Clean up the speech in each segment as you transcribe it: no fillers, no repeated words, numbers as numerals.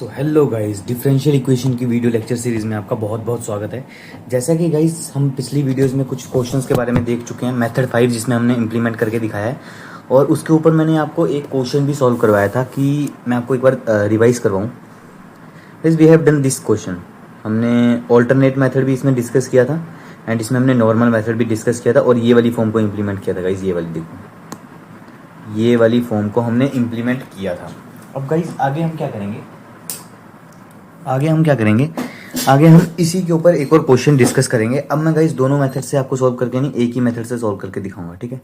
So hello guys, differential equation की video lecture series में आपका बहुत बहुत स्वागत है। जैसा कि गाइस हम पिछली वीडियोस में कुछ क्वेश्चंस के बारे में देख चुके हैं, मेथड 5 जिसमें हमने इम्प्लीमेंट करके दिखाया है, और उसके ऊपर मैंने आपको एक क्वेश्चन भी सॉल्व करवाया था कि मैं आपको एक बार रिवाइज करवाऊँ। Guys we have done this question. हमने ऑल्टरनेट मेथड भी इसमें डिस्कस किया था एंड इसमें हमने नॉर्मल मेथड भी डिस्कस किया था, और ये वाली फॉर्म को इम्प्लीमेंट किया था गाइस। ये वाली देखो, ये वाली फॉर्म को हमने इम्प्लीमेंट किया था। अब गाइस आगे हम क्या करेंगे, आगे हम इसी के ऊपर एक और क्वेश्चन डिस्कस करेंगे। अब मैं गाइस दोनों मेथड से आपको सॉल्व करके नहीं, एक ही मेथड से सॉल्व करके दिखाऊंगा, ठीक है।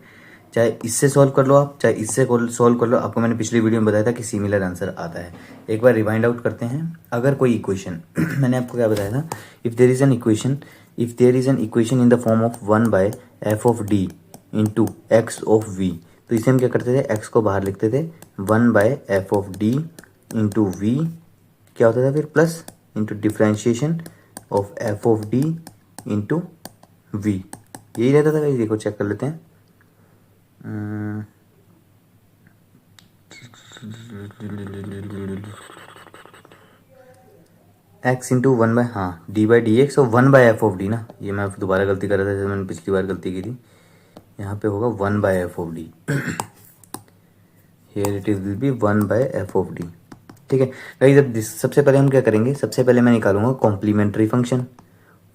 चाहे इससे सॉल्व कर लो आप, चाहे इससे सॉल्व कर लो, आपको मैंने पिछली वीडियो में बताया था कि सिमिलर आंसर आता है। एक बार रिवाइंड आउट करते हैं। अगर कोई इक्वेशन मैंने आपको क्या बताया था, if there is an equation in the form of 1/f(d) into x of v, तो इसे हम क्या करते थे, एक्स को बाहर लिखते थे, 1/f(d) इंटू वी क्या होता था फिर, plus into differentiation of f of D into v, यही रहता था गाइस। देखो चेक कर लेते हैं। एक्स इंटू 1/, हाँ, d/dx और 1/f ऑफ डी ना, ये मैं दोबारा गलती कर रहा था जैसे मैंने पिछली बार गलती की थी। यहाँ पे होगा 1/f of D, here it is will be 1/f of D, ठीक है गाइस। अब सबसे पहले हम क्या करेंगे, सबसे पहले मैं निकालूंगा complementary function.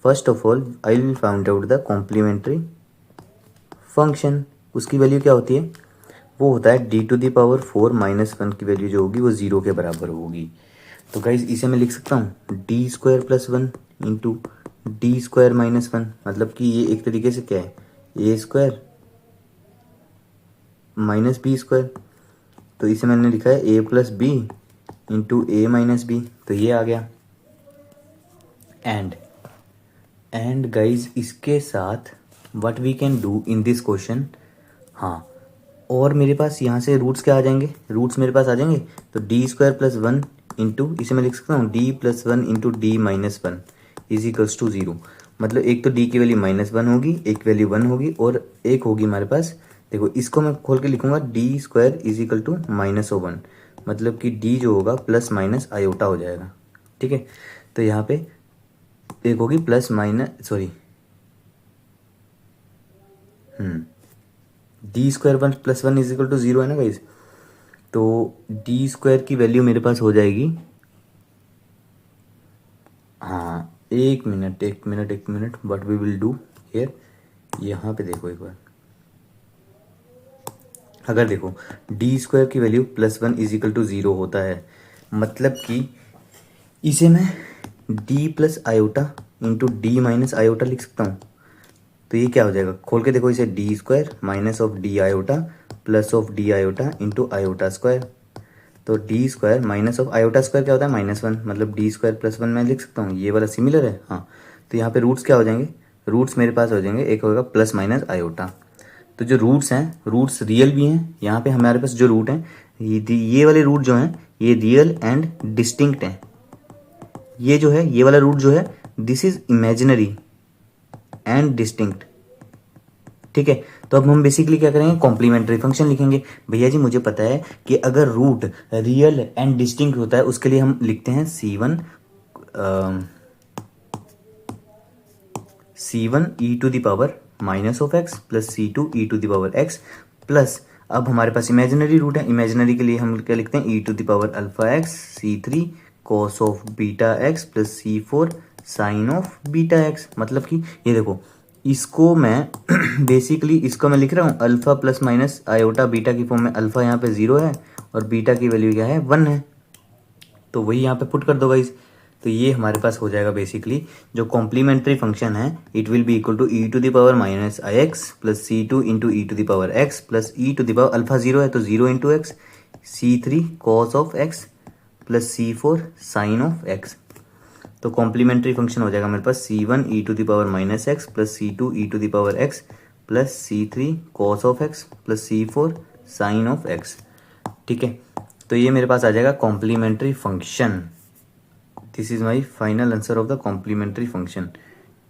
First of all I will find out the complementary function. उसकी वैल्यू क्या होती है, वो होता है d⁴ -1 की वैल्यू जो होगी वो 0 के बराबर होगी। तो गाइज इसे मैं लिख सकता हूँ d² + 1 इंटू d² -1, मतलब कि ये एक तरीके से क्या है, a² - b²। तो इसे मैंने लिखा है a + b into a - b, तो ये आ गया। एंड गाइज इसके साथ what we can do in this question, हाँ, और मेरे पास यहाँ से रूट्स क्या आ जाएंगे, रूट्स मेरे पास आ जाएंगे, तो d² + 1 इंटू, इसे मैं लिख सकता हूँ d + 1 into d - 1 is equals to 0। मतलब एक तो d की वैल्यू -1 होगी, एक वैल्यू 1 होगी, और एक होगी हमारे पास, देखो इसको मैं खोल के लिखूंगा d² इज इक्वल टू -1, मतलब कि d जो होगा प्लस माइनस आयोटा हो जाएगा, ठीक है। तो यहाँ पे एक होगी plus minus, sorry, d² + 1 is equal to 0 है ना गाइज। तो d² की वैल्यू मेरे पास हो जाएगी, हाँ, एक minute what we will do here, यहाँ पे देखो एक बार, अगर देखो d² की वैल्यू +1 इज इक्वल टू 0 होता है, मतलब कि इसे मैं d plus iota into d minus iota लिख सकता हूँ। तो ये क्या हो जाएगा, खोल के देखो इसे, d² minus of d iota plus of d iota into iota square. तो d² minus of iota square क्या होता है, -1, मतलब d² + 1 मैं लिख सकता हूँ, ये वाला सिमिलर है, हाँ। तो यहाँ पे रूट्स क्या हो जाएंगे, रूट्स मेरे पास हो जाएंगे, एक होगा प्लस माइनस आयोटा। तो जो रूट्स हैं, रूट्स रियल भी हैं, यहाँ पे हमारे पास जो रूट हैं, ये वाले रूट जो हैं ये रियल एंड डिस्टिंक्ट हैं। ये जो है, ये वाला रूट जो है, this is imaginary and distinct, ठीक है। तो अब हम बेसिकली क्या करेंगे, कॉम्प्लीमेंट्री फंक्शन लिखेंगे। भैया जी मुझे पता है कि अगर रूट रियल एंड डिस्टिंक्ट होता है उसके लिए हम लिखते हैं c1 e⁻⁻x plus c2 e⁻x plus, अब हमारे पास इमेजिनरी रूट है, इमेजिनरी के लिए हम क्या लिखते हैं, e⁻⁴x c3 cos of beta x plus c4 sine of beta x. मतलब कि ये देखो, इसको मैं बेसिकली इसको मैं लिख रहा हूँ alpha plus minus iota beta की फॉर्म में। अल्फा यहाँ पे 0 है और बीटा की वैल्यू क्या है, 1 है, तो वही यहाँ पे पुट कर दो गाइज। तो ये हमारे पास हो जाएगा बेसिकली जो कॉम्प्लीमेंट्री फंक्शन है, it will be equal to e⁻⁻ix plus c2 into e⁻x plus alpha 0 है तो 0 into x, c3 cos of x plus c4 sine of x. तो कॉम्प्लीमेंट्री फंक्शन हो जाएगा मेरे पास c1 e⁻⁻x plus c2 e⁻x plus c3 cos of x plus c4 sine of x, ठीक है। तो ये मेरे पास आ जाएगा complementary function. This is my final answer of the complementary function,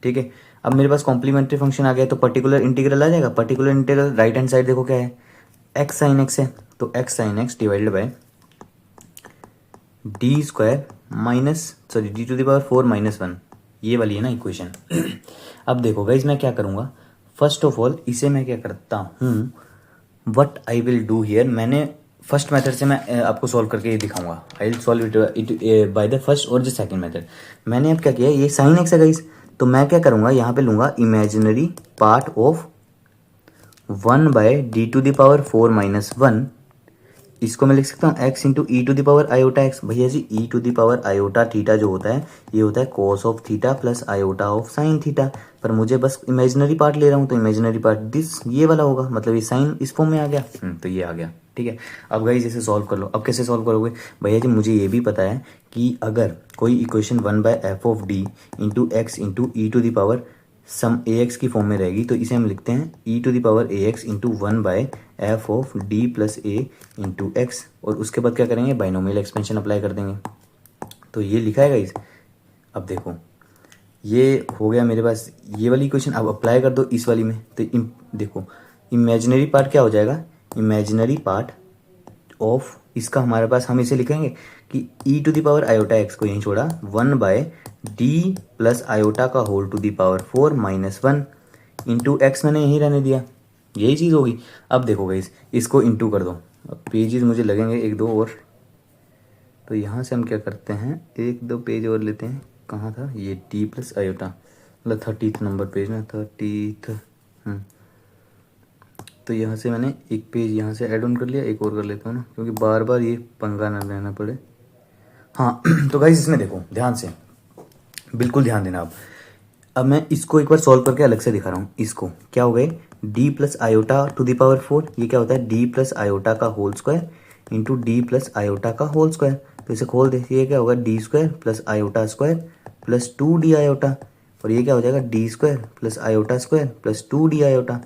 ठीक है। अब मेरे पास कॉम्प्लीमेंट्री फंक्शन आ गया तो पर्टिकुलर इंटीग्रल आ जाएगा। Particular integral right hand side देखो क्या है, x sin x है, तो x sin x divided by d square d to the power 4 minus 1, ये वाली है ना इक्वेशन। अब देखो गाइज मैं क्या करूँगा, फर्स्ट ऑफ ऑल इसे मैं क्या करता हूँ, what I will do here, मैंने फर्स्ट मेथड से मैं आपको सॉल्व करके दिखाऊंगा। I will solve it by the first और द सेकंड मेथड। मैंने अब क्या किया, ये साइन एक्स है गाइज, तो मैं क्या करूँगा, यहाँ पे लूँगा imaginary part of 1 by D to the power 4 minus 1, इसको मैं लिख सकता हूँ x into e to the power iota x. भैया जी e to the power iota theta जो होता है ये होता है cos of theta plus iota of sine theta, पर मुझे बस इमेजिनरी पार्ट ले रहा हूँ तो इमेजिनरी पार्ट दिस ये वाला होगा, मतलब ये साइन इस फॉर्म में आ गया। तो ये आ गया, ठीक है। अब गाइस इसे सॉल्व कर लो। अब कैसे सॉल्व करोगे भैया जी, मुझे ये भी पता है कि अगर कोई equation 1 by F of D into x into e to the power some A x की फॉर्म में रहेगी, तो इसे हम लिखते हैं e to the power A x into 1 by F of D plus A into x, और उसके बाद क्या करेंगे, बाइनोमियल एक्सपेंशन अप्लाई कर देंगे। तो ये लिखा है गाइस। अब देखो ये हो गया मेरे पास ये वाली इक्वेशन, अब अप्लाई कर दो इस वाली में। तो देखो इमेजिनरी पार्ट क्या हो जाएगा, इमेजिनरी पार्ट ऑफ इसका हमारे पास, हम इसे लिखेंगे कि e to the power iota x को यहीं छोड़ा 1 बाय डी प्लस आयोटा का whole to the power 4 minus 1 into x मैंने यहीं रहने दिया, यही चीज़ होगी। अब देखो गाइस इसको इंटू कर दो, अब पेजेस मुझे लगेंगे एक दो और, तो यहाँ से हम क्या करते हैं, एक दो पेज और लेते हैं। कहाँ था ये डी प्लस आयोटा, मतलब 30th नंबर पेज ना, 30th। तो यहाँ से मैंने एक पेज यहाँ से ऐड ऑन कर लिया, एक और कर लेता हूँ ना, क्योंकि बार बार ये पंगा ना लेना पड़े। हाँ तो गाइस इसमें देखो ध्यान से, बिल्कुल ध्यान देना। अब मैं इसको एक बार सॉल्व करके अलग से दिखा रहा हूँ। इसको क्या हो गए, d plus iota to the power 4, ये क्या होता है डी प्लस आयोटा का whole square into d plus iota का होल स्क्वायर। तो इसे खोल दे, ये क्या होगा d square plus iota square plus 2d iota, और ये क्या हो जाएगा d square plus iota square plus 2d iota.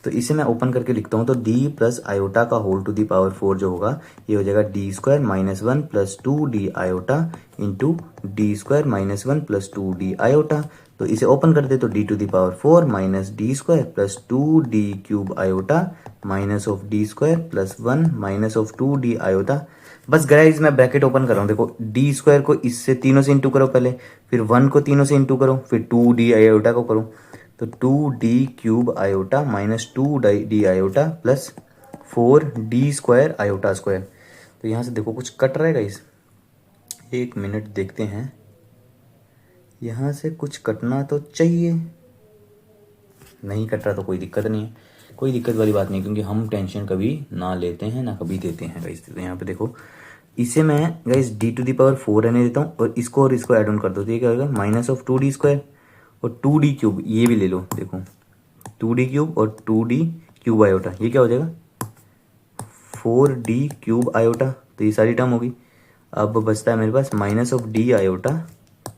तो इसे मैं ओपन करके लिखता हूँ, तो d प्लस आयोटा का होल टू दी पावर 4 जो होगा ये हो जाएगा d square minus 1 plus 2d iota into d square minus 1 plus 2d iota. तो इसे ओपन कर दे तो d to the power 4 minus d square plus 2d cube iota minus of d square plus 1 minus of 2d iota. बस guys मैं bracket open कर रहा हूँ, देखो डी स्क्वायर को इससे तीनों से इंटू करो पहले, फिर 1 को तीनों से इंटू करो, फिर 2d आयोटा को करो, तो 2d cube iota minus 2d iota plus 4d square iota square. तो यहाँ से देखो कुछ कट रहा है गाइस, एक मिनट देखते हैं, यहाँ से कुछ कटना तो चाहिए, नहीं कट रहा तो कोई दिक्कत नहीं है, कोई दिक्कत वाली बात नहीं, क्योंकि हम टेंशन कभी ना लेते हैं ना कभी देते हैं गाइस। तो यहाँ पे देखो इसे मैं guys d to the power 4 रहने देता हूँ, और इसको ऐड ऑन कर दो, तो ये क्या होगा माइनस ऑफ 2d स्क्वायर और 2d क्यूब, ये भी ले लो, देखो 2d क्यूब और 2d क्यूब आयोटा, ये क्या हो जाएगा 4d क्यूब आयोटा। तो ये सारी टर्म होगी। अब बचता है मेरे पास minus of d iota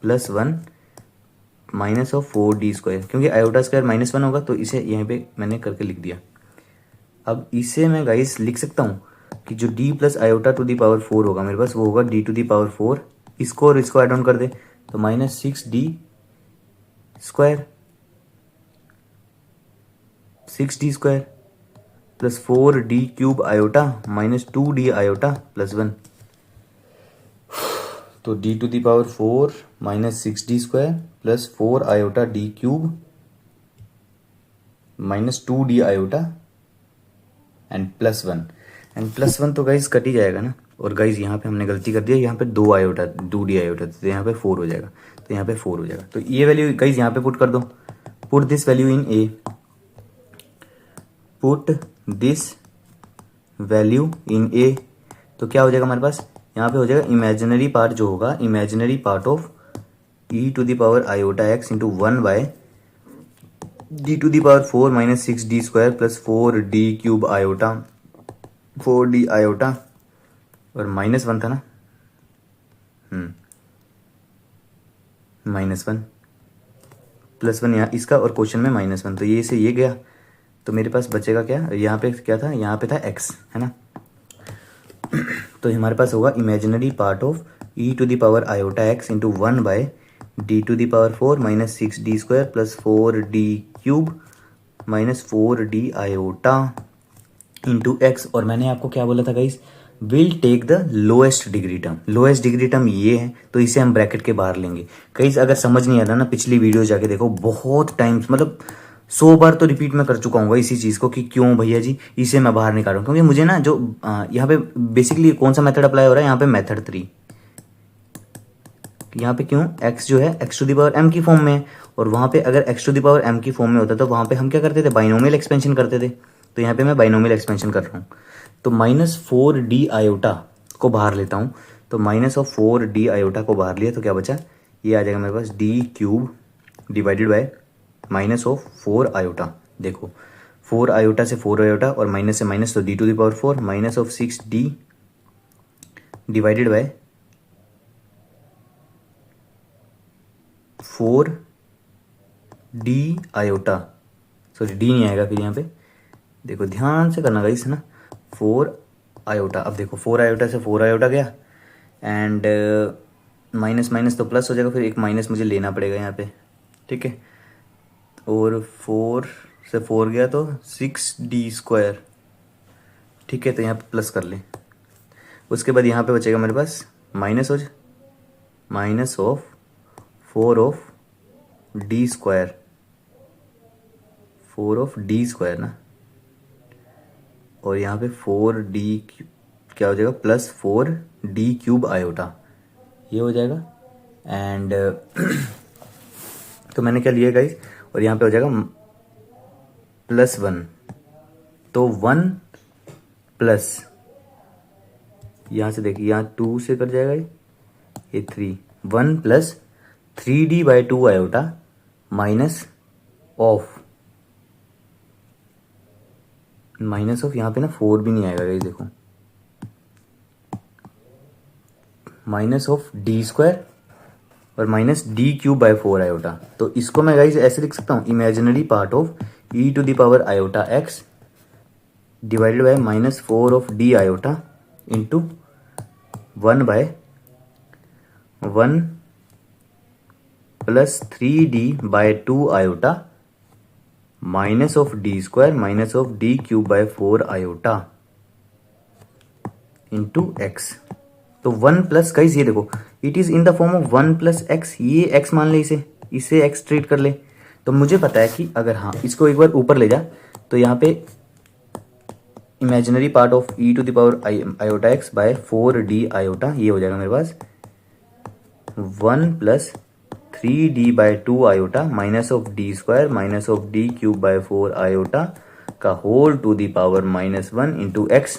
plus 1 minus of 4d square, क्योंकि आयोटा स्क्वायर माइनस 1 होगा तो इसे यहाँ पे मैंने करके लिख दिया। अब इसे मैं गाइस लिख सकता हूँ कि जो d plus iota to the power 4 होगा मेरे पास, वो होगा d टू दी पावर 4, इसको और इसको ऐड ऑन कर दे तो minus 6d square 6d square plus 4d cube iota minus 2d iota plus 1। तो d to the power 4 minus 6d square plus 4 iota d cube minus 2d iota and plus 1, and plus 1 तो guys cut ही जाएगा ना। और guys यहाँ पे हमने गलती कर दी है, यहाँ पे 2 आयोटा 2d आयोटा, तो यहाँ पे 4 हो जाएगा, तो यहाँ पे 4 हो जाएगा। तो ये वैल्यू गाइज यहाँ पे पुट कर दो, put this value in A, put this value in A. तो क्या हो जाएगा हमारे पास, यहाँ पे हो जाएगा इमेजिनरी पार्ट जो होगा, imaginary part of e to the power iota x into 1 by D to the power 4 minus 6d square plus 4d cube iota 4d iota, और माइनस 1 था ना, माइनस 1 प्लस 1 यहाँ इसका, और क्वेश्चन में माइनस 1, तो ये से ये गया, तो मेरे पास बचेगा क्या, यहाँ पे क्या था, यहाँ पे था x है ना। तो हमारे पास होगा imaginary part of e to the power iota x into 1 by D to the power 4 minus 6d square plus 4d cube minus 4d iota into x. और मैंने आपको क्या बोला था गाइस, will take the lowest degree term. Lowest degree term ये है, तो इसे हम ब्रैकेट के बाहर लेंगे। कहीं अगर समझ नहीं आता ना, पिछली वीडियो जाके देखो, बहुत टाइम्स मतलब 100 बार तो रिपीट मैं कर चुका हूँ इसी चीज़ को कि क्यों भैया जी इसे मैं बाहर निकाल रहा हूँ। क्योंकि मुझे ना जो यहाँ पे बेसिकली कौन सा मेथड अप्लाई हो रहा है, यहाँ पे मेथड 3। यहाँ पे क्यों, x जो है x to the power m की फॉर्म में है, और वहाँ पे अगर x to the power m की फॉर्म में होता तो वहाँ पे हम क्या करते थे, बाइनोमियल एक्सपेंशन करते थे। तो यहाँ पे मैं बाइनोमियल एक्सपेंशन कर रहा हूँ। तो -4d आयोटा को बाहर लेता हूँ। तो -4d आयोटा को बाहर लिया तो क्या बचा, ये आ जाएगा मेरे पास d cube divided by -4 iota. देखो 4 आयोटा से 4 आयोटा और माइनस से माइनस, तो d to the power 4 -6d divided by 4d iota. Sorry d नहीं आएगा फिर यहाँ पे, देखो ध्यान से करना गाइस ना, 4 आयोटा। अब देखो 4 आयोटा से 4 आयोटा गया, एंड माइनस माइनस तो प्लस हो जाएगा, फिर एक माइनस मुझे लेना पड़ेगा यहाँ पे, ठीक है। और 4 से 4 गया तो 6d², ठीक है। तो यहाँ पे प्लस कर ले, उसके बाद यहाँ पे बचेगा मेरे पास माइनस हो जाए, minus of 4 of d², 4 of d² ना, और यहाँ पे 4d क्या हो जाएगा, प्लस 4d³ आयोटा, ये हो जाएगा। एंड तो मैंने क्या लिया गाइस, और यहाँ पे हो जाएगा +1। तो 1 प्लस, यहाँ से देखिए, यहाँ 2 से कट जाएगा ये 3, 1 plus 3d/2 iota minus of यहाँ पे ना 4 भी नहीं आएगा गाइस, देखो माइनस ऑफ d² और माइनस d³/4 आयोटा। तो इसको मैं गाइस ऐसे लिख सकता हूँ, imaginary part of e to the power iota x divided by -4 of d iota into 1/1 plus 3d/2 iota minus of d² minus of d³/4 iota into x। तो 1 plus guys, ये देखो it is in the form of 1 plus x, ये x मान ले, इसे x treat कर ले। तो मुझे पता है कि अगर हाँ इसको एक बार ऊपर ले जा, तो यहाँ पे imaginary part of e to the power iota x by 4d iota, ये हो जाएगा मेरे पास 1 plus 3d/2 iota minus of d² minus of d³/4 iota का whole to the power -1 into x.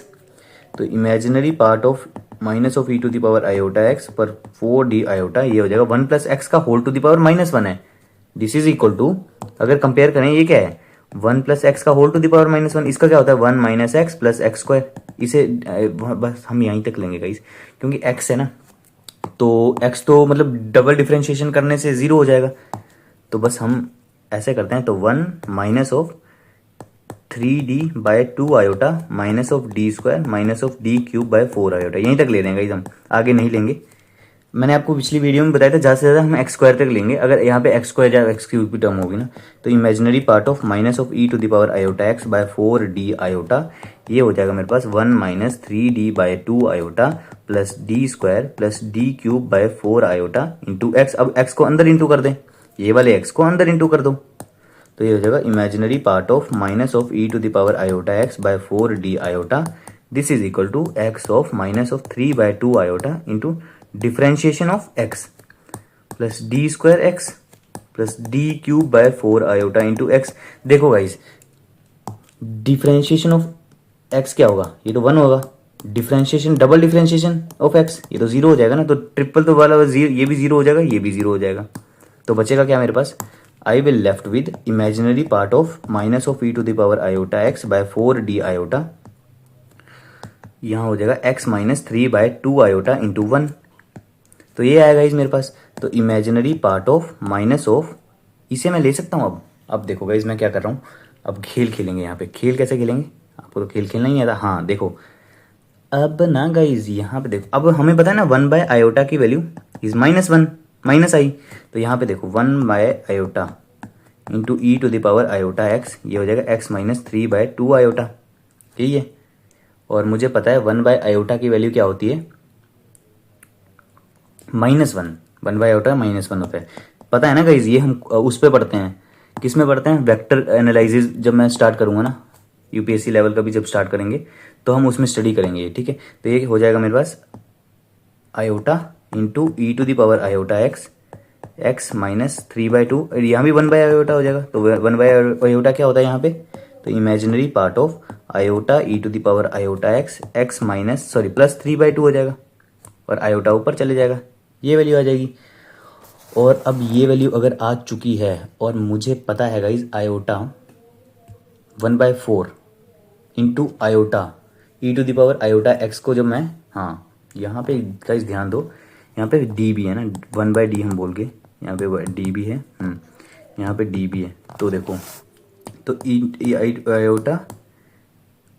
तो imaginary part of minus of e to the power iota x पर 4d iota, ये हो जाएगा 1 प्लस एक्स का whole to the power -1 है। This is equal to, अगर compare करें ये क्या है, 1 प्लस एक्स का होल टू द पावर -1, इसका क्या होता है 1 माइनस एक्स प्लस x²। इसे बस हम यहीं तक लेंगे गाइस, क्योंकि x है ना, तो x तो मतलब डबल डिफ्रेंशिएशन करने से 0 हो जाएगा। तो बस हम ऐसे करते हैं, तो 1 minus of 3d/2 iota minus of d² minus of d³/4 iota, यहीं तक ले लेंगे गाइस, हम आगे नहीं लेंगे। मैंने आपको पिछली वीडियो में बताया था ज़्यादा से ज़्यादा हम x² तक लेंगे। अगर यहाँ पे x² या x³ की टर्म होगी ना, तो imaginary part of minus of e to the power iota x by 4d iota, ये हो जाएगा मेरे पास 1 minus 3d/2 iota plus d² plus d³/4 iota into x। अब x को अंदर इंटू कर दें, ये वाले x को अंदर इंटू कर दो, तो ये हो जाएगा imaginary part of minus of e to the power iota x by 4d iota, this is equal to x of minus of 3/2 iota into differentiation of x plus d² x plus d³/4 iota into x। देखो guys, differentiation of x क्या होगा, ये तो 1 होगा। Differentiation, double differentiation of x, ये तो 0 हो जाएगा ना, तो ट्रिपल तो वाला ये भी 0 हो जाएगा, ये भी 0 हो जाएगा। तो बचेगा क्या मेरे पास, I will left with imaginary part of minus of e to the power iota x by 4d iota, यहाँ हो जाएगा x माइनस 3/2 आयोटा इंटू 1। तो ये आएगा इस मेरे पास। तो imaginary part of minus of, इसे मैं ले सकता हूँ। अब देखो गाइस, मैं क्या कर रहा हूँ, अब खेल खेलेंगे यहाँ पे। खेल कैसे खेलेंगे, आपको तो खेल खेलना ही आता। हाँ देखो, अब ना गाइस यहाँ पे देखो, अब हमें पता है ना 1 बाय आयोटा की वैल्यू इज -1 माइनस आई। तो यहाँ पे देखो 1 by iota into e to the power iota x, ये हो जाएगा x माइनस 3/2 आयोटा, यही है। और मुझे पता है 1/i की वैल्यू क्या होती है, -1। 1/i -1 होता है, पता है ना गाइज। ये हम उस पे पढ़ते हैं, किस में पढ़ते हैं, वेक्टर एनालिसिस। जब मैं स्टार्ट करूँगा ना यूपीएससी लेवल का भी जब स्टार्ट करेंगे तो हम उसमें स्टडी करेंगे, ठीक है। तो ये हो जाएगा मेरे पास आयोटा इंटू e⁻i x -3/2, यहाँ भी 1/i हो जाएगा। तो 1/i क्या होता है यहाँ पे, तो imaginary part of iota e⁻i x minus sorry +3/2 हो जाएगा, और आयोटा ऊपर चले जाएगा, ये वैल्यू आ जाएगी। और अब ये वैल्यू अगर आ चुकी है और मुझे पता है guys iota 1/4 into iota e⁻i को जब मैं, हाँ यहाँ पे गाइज ध्यान दो, यहाँ पे डी भी है ना, 1/d हम बोल के, यहाँ पे डी भी है, यहाँ पे डी भी है। तो देखो, तो आयोटा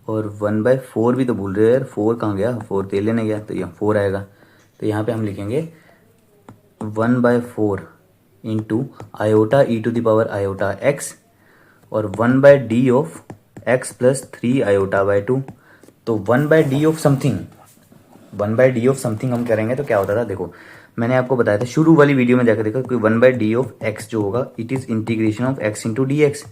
और 1/4 भी तो भूल रहे हो यार, 4 कहाँ गया, 4 तेल लेने गया, तो यहाँ 4 आएगा। तो यहाँ पे हम लिखेंगे 1/4 इंटू आयोटा e⁻i x और 1/d of x plus 3i/2। तो 1/d of something, 1/d of something हम करेंगे तो क्या होता था, देखो मैंने आपको बताया था शुरू वाली वीडियो में जाकर देखो कि 1/d ऑफ x जो होगा it is integration of x into D x.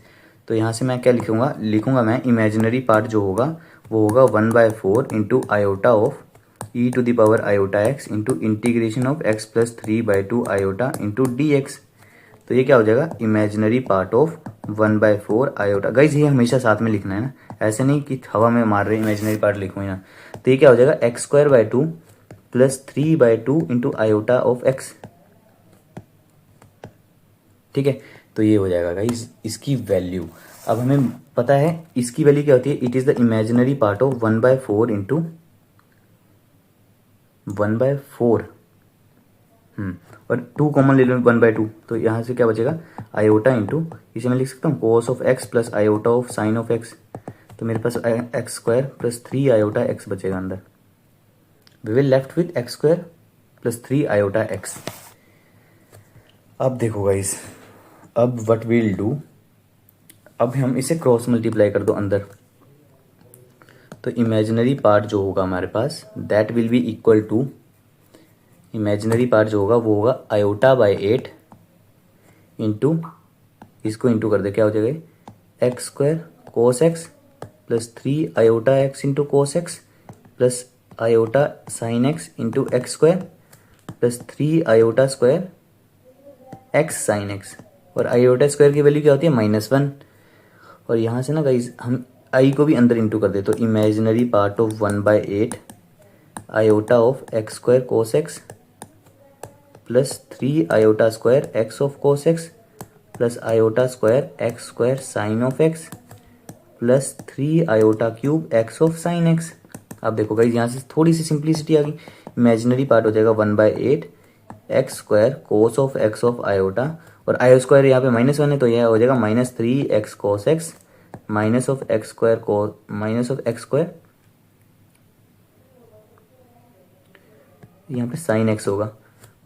तो यहाँ से मैं क्या लिखूंगा मैं इमेजिनरी पार्ट जो होगा वो होगा 1/4 into iota of e⁻i into integration of x plus 3/2 iota into D x. तो ये क्या हो जाएगा, imaginary part of 1/4 iota. Guys ये हमेशा साथ में लिखना है ना, ऐसे नहीं कि हवा में मार रहे इमेजिनरी पार्ट लिखो ना। तो ये क्या हो जाएगा x² plus 3/2 into iota of x, ठीक है। तो ये हो जाएगा गाइज इसकी वैल्यू। अब हमें पता है इसकी वैल्यू क्या होती है, it is the imaginary part of 1/4 into 1/4 और 2 कॉमन ले लो 1/2, तो यहाँ से क्या बचेगा आयोटा इंटू, इसे मैं लिख सकता हूँ cos of x plus iota of sign of x। तो मेरे पास x² प्लस 3 आयोटा x बचेगा अंदर। We will left with x² plus 3 iota x। अब देखो गाइस, अब व्हाट विल डू, अब हम इसे क्रॉस मल्टीप्लाई कर दो अंदर। तो इमेजिनरी पार्ट जो होगा हमारे पास that will be equal to, imaginary part जो होगा वो होगा आयोटा/8 इंटू, इसको इंटू कर दे क्या हो जाएगा x² cos x plus 3 iota x into cos x plus iota sine x into x² plus 3 iota square x sine x। और आयोटा स्क्वायर की वैल्यू क्या होती है -1। और यहाँ से ना गाइज हम आई को भी अंदर इंटू कर दे, तो imaginary part of 1/8 iota of x² cos x plus 3 iota square x of cos x plus iota square x² sine of x plus 3 iota cube x of sine x। अब देखो guys यहाँ से थोड़ी सी simplicity आ गई, imaginary part हो जाएगा 1/8 x² cos of x of iota, और आयो स्क्वायर यहाँ पे -1 है तो यह हो जाएगा -3x cos x minus of x² यहाँ पे साइन x होगा।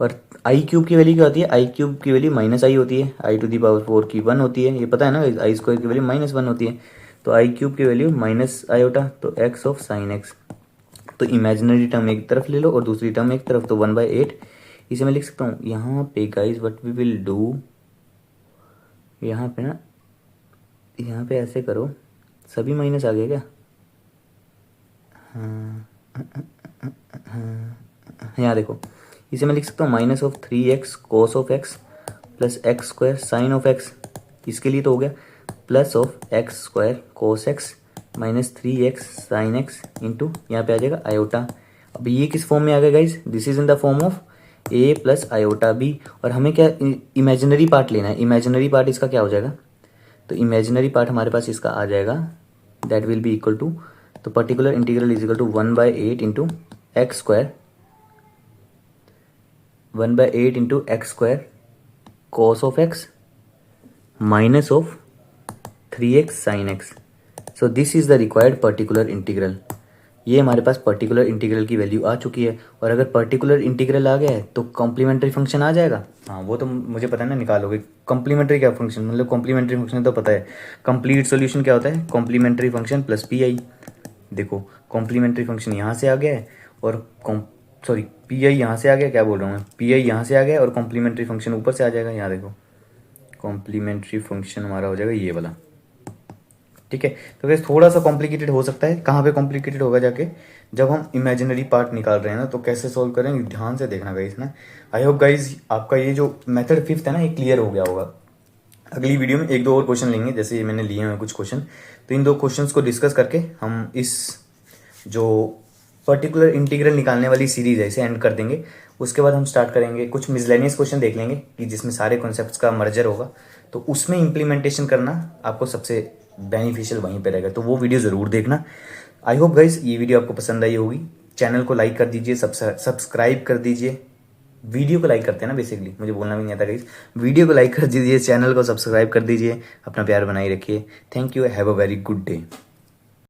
और आई क्यूब की वैल्यू क्या होती है, आई क्यूब की वैल्यू -i होती है, i⁻4 की 1 होती है, ये पता है ना, आई स्क्वायर की वैल्यू -1 होती है। तो आई क्यूब की वैल्यू माइनस आयोटा, तो x ऑफ साइन x। तो इमेजिनरी टर्म एक तरफ ले लो और दूसरी टर्म एक तरफ, तो 1/8 इसे मैं लिख सकता हूँ। यहाँ पे guys what we will do, यहाँ पे ना, यहाँ पे ऐसे करो, सभी माइनस आ गया क्या, हाँ यहाँ देखो, इसे मैं लिख सकता हूँ -3x cos of x plus x² sine of x, इसके लिए तो हो गया plus of x² cos x minus 3x sine x into यहाँ पे आ जाएगा आयोटा। अब ये किस फॉर्म में आ गया guys, this is in the form of a plus iota b। और हमें क्या इमेजिनरी पार्ट लेना है, इमेजिनरी पार्ट इसका क्या हो जाएगा, तो इमेजिनरी पार्ट हमारे पास इसका आ जाएगा that will be equal to, तो particular integral is equal to 1/8 into x² 1/8 into x² cos of x minus of 3x sine x। So this is the required particular integral. ये हमारे पास particular integral की value आ चुकी है। और अगर पर्टिकुलर इंटीग्रल आ गया है तो कॉम्प्लीमेंट्री फंक्शन आ जाएगा। हाँ वो तो मुझे पता है ना, निकालोगे कॉम्प्लीमेंट्री क्या फंक्शन, मतलब कॉम्प्लीमेंट्री फंक्शन तो पता है, कंप्लीट सॉल्यूशन क्या होता है, complementary function plus P I. देखो कॉम्प्लीमेंट्री फंक्शन यहाँ से आ गया है और पी आई यहाँ से आ गया, क्या बोल रहा हूँ मैं, पी आई यहाँ से आ गया और कॉम्प्लीमेंट्री फंक्शन ऊपर से आ जाएगा। यहाँ देखो कॉम्प्लीमेंट्री फंक्शन हमारा हो जाएगा ये वाला, ठीक है। तो वैसे थोड़ा सा कॉम्प्लिकेटेड हो सकता है, कहाँ पे कॉम्प्लिकेटेड होगा जाके, जब हम इमेजिनरी पार्ट निकाल रहे हैं ना, तो कैसे सोल्व करेंगे ध्यान से देखना गाइस ना। आई होप गाइस आपका ये जो मेथड फिफ्थ है ना ये क्लियर हो गया होगा। अगली वीडियो में एक दो और क्वेश्चन लेंगे, जैसे ये मैंने लिए हैं कुछ क्वेश्चन, तो इन दो क्वेश्चंस को डिस्कस करके हम इस जो पर्टिकुलर इंटीग्रल निकालने वाली सीरीज है इसे एंड कर देंगे। उसके बाद हम स्टार्ट करेंगे कुछ मिसलेनियस क्वेश्चन देख लेंगे कि जिसमें सारे कॉन्सेप्ट्स का मर्जर होगा, तो उसमें इम्प्लीमेंटेशन करना आपको सबसे बेनिफिशियल वहीं पे रहेगा, तो वो वीडियो ज़रूर देखना। आई होप गाइस ये वीडियो आपको पसंद आई होगी। चैनल को लाइक कर दीजिए, सब्सक्राइब कर दीजिए। वीडियो को लाइक करते हैं ना, बेसिकली मुझे बोलना भी नहीं आता गाइस। वीडियो को लाइक कर दीजिए, चैनल को सब्सक्राइब कर दीजिए, अपना प्यार बनाए रखिए। Thank you, have a very good day.